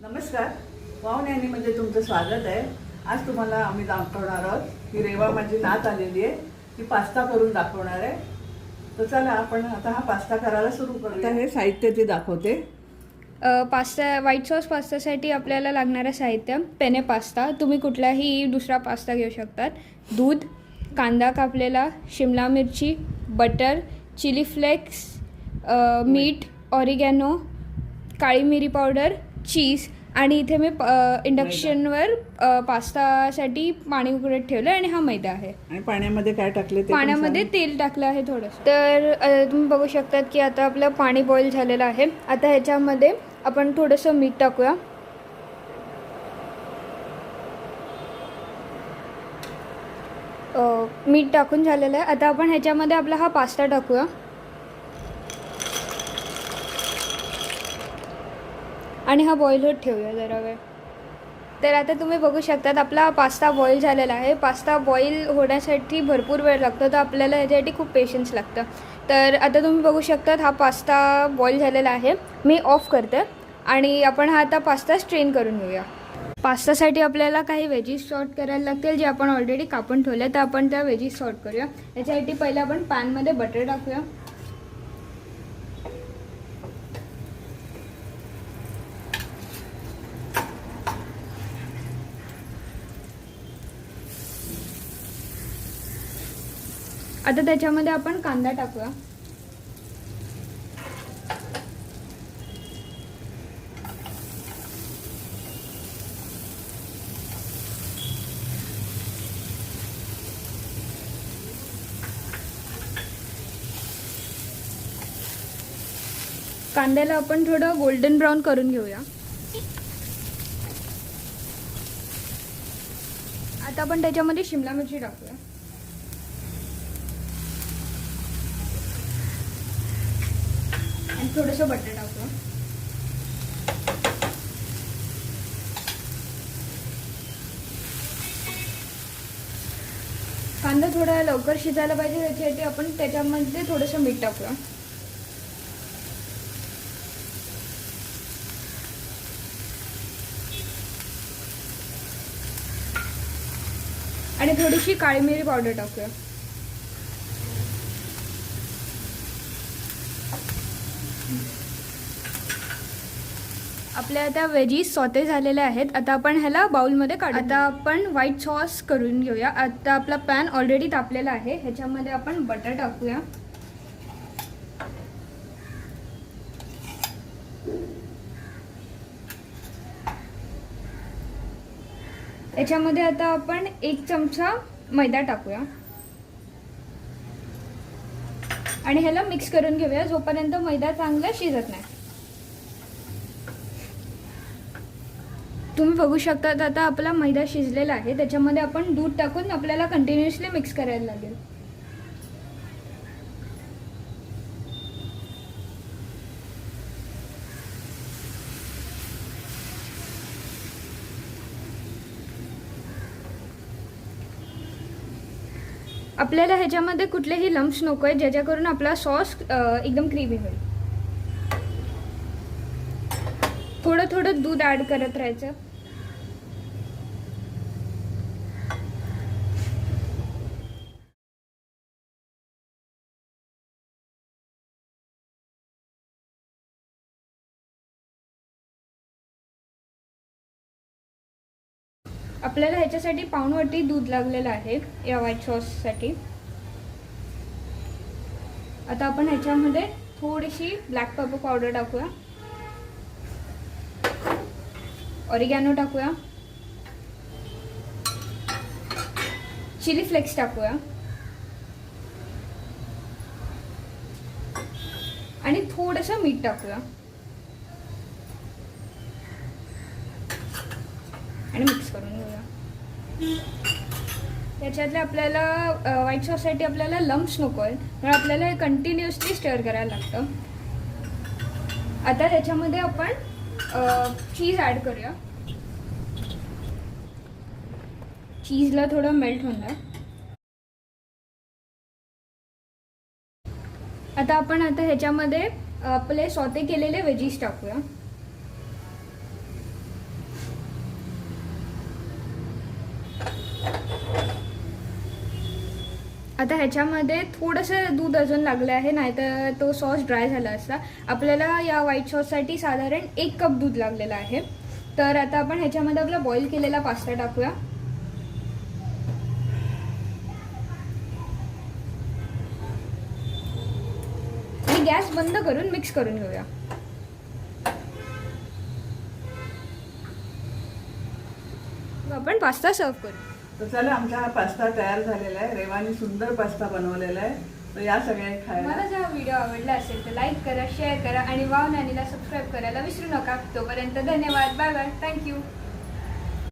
नमस्कार, वावण्यानीमध्ये तुमचं स्वागत आहे. आज तुम्हाला आम्ही दाखवणार आहोत की रेवा माझी नात आलेली आहे, ती पास्ता करून दाखवणार आहे. तर चला आपण आता हा पास्ता करायला सुरू करूया. आता हे साहित्य ती दाखवते. पास्ता व्हाईट सॉस पास्तासाठी आपल्याला लागणारं साहित्य पेने पास्ता, तुम्ही कुठलाही दुसरा पास्ता घेऊ शकतात. दूध, कांदा कापलेला, शिमला मिरची, बटर, चिली फ्लेक्स, मीठ, ऑरिगॅनो, काळी मिरी पावडर, चीज. आणि इथे मी इंडक्शनवर पास्तासाठी पाणी उकळत ठेवलं आणि हा मैदा आहे. आणि पाण्यामध्ये काय टाकले? पाण्यामध्ये तेल टाकलं आहे थोडंसं. तर तुम्ही बघू शकतात की आता आपलं पाणी बॉईल झालेलं आहे. आता ह्याच्यामध्ये आपण थोडंसं मीठ टाकूया. मीठ टाकून झालेलं आहे. आता आपण ह्याच्यामध्ये आपला हा पास्ता टाकूया. आणि हा बॉईल होत ठेवूया जरा वेळ. तर आता तुम्ही बघू शकतात आपला पास्ता बॉईल झालेला आहे. पास्ता बॉईल होण्यासाठी भरपूर वेळ लागतो, तर आपल्याला ह्याच्यासाठी खूप पेशन्स लागतं. तर आता तुम्ही बघू शकतात हा पास्ता बॉईल झालेला आहे. मी ऑफ करते आणि आपण हा आता पास्ता स्ट्रेन करून घेऊया. पास्तासाठी आपल्याला काही वेजीस सॉर्ट करायला लागतील, जे आपण ऑलरेडी कापून ठेवले. तर आपण त्या वेजीस सॉर्ट करूया. याच्यासाठी पहिले आपण पॅनमध्ये बटर टाकूया. आता त्याच्यामध्ये आपण कांदा टाकूया. कांद्याला आपण थोडं गोल्डन ब्राऊन करून घेऊया. आता आपण त्याच्यामध्ये शिमला मिरची टाकूया. आणि थोडंसं बटर टाकूया. कांदा थोडा लवकर शिजायला पाहिजे, त्याच्यासाठी आपण त्याच्यामध्ये थोडंसं मीठ टाकूया. आणि थोडीशी काळी मिरी पावडर टाकूया. आपल्या आता वेजीस सॉते झालेले आहेत. आता आपण ह्याला बाउलमध्ये काढू. आता आपण व्हाईट सॉस करून घेऊया. आता आपला पॅन ऑलरेडी तापलेला आहे. ह्याच्यामध्ये आपण बटर टाकूया. याच्यामध्ये आता आपण 1 चमचा मैदा टाकूया आणि ह्याला मिक्स करून घेऊया जोपर्यंत मैदा चांगला शिजत नाही. तुम्ही बघू शकता आता आपला मैदा शिजलेला आहे. त्याच्यामध्ये आपण दूध टाकून आपल्याला कंटिन्युअसली मिक्स करायला लागेल. आपल्याला ह्याच्यामध्ये कुठलेही लम्प्स नको आहे, ज्याच्याकरून आपला सॉस एकदम क्रीमी होईल. थोडं थोडं दूध ॲड करत राहायचं. आपल्याला ह्याच्यासाठी पाऊण वाटी दूध लागलेलं आहे या व्हाईट सॉससाठी. आता आपण ह्याच्यामध्ये थोडीशी ब्लॅक पेपर पावडर टाकूया. ऑरिगॅनो टाकूया. चिली फ्लेक्स टाकूया. आणि थोडंसं मीठ टाकूया आणि मिक्स करून घेऊया. त्याच्यातले आपल्याला व्हाईट सॉससाठी आपल्याला लम्प्स नको आहेत, म्हणून आपल्याला हे कंटिन्युअसली स्टर करायला लागतं. आता ह्याच्यामध्ये आपण चीज ॲड करूया. चीजला थोडं मेल्ट होऊन द्या. आता आपण ह्याच्यामध्ये आपले सॉते केलेले वेजीस टाकूया. आता ह्याच्यामध्ये थोडंसं दूध अजून लागलं आहे, नाहीतर तो सॉस ड्राय झाला असता. आपल्याला या व्हाईट सॉससाठी साधारण 1 कप दूध लागलेलं आहे. तर आता आपण ह्याच्यामध्ये आपला बॉईल केलेला पास्ता टाकूया. आणि गॅस बंद करून मिक्स करून घेऊया. आपण पास्ता सर्व करू. तर चला, आमचा हा पास्ता तयार झालेला आहे. रेवाने सुंदर पास्ता बनवलेला आहे. तर या सगळ्या खायला. मला जर हा व्हिडिओ आवडला असेल तर लाईक करा, शेअर करा आणि वाव नानीला सबस्क्राईब करायला विसरू नका. तोपर्यंत धन्यवाद. Bye bye. थँक्यू.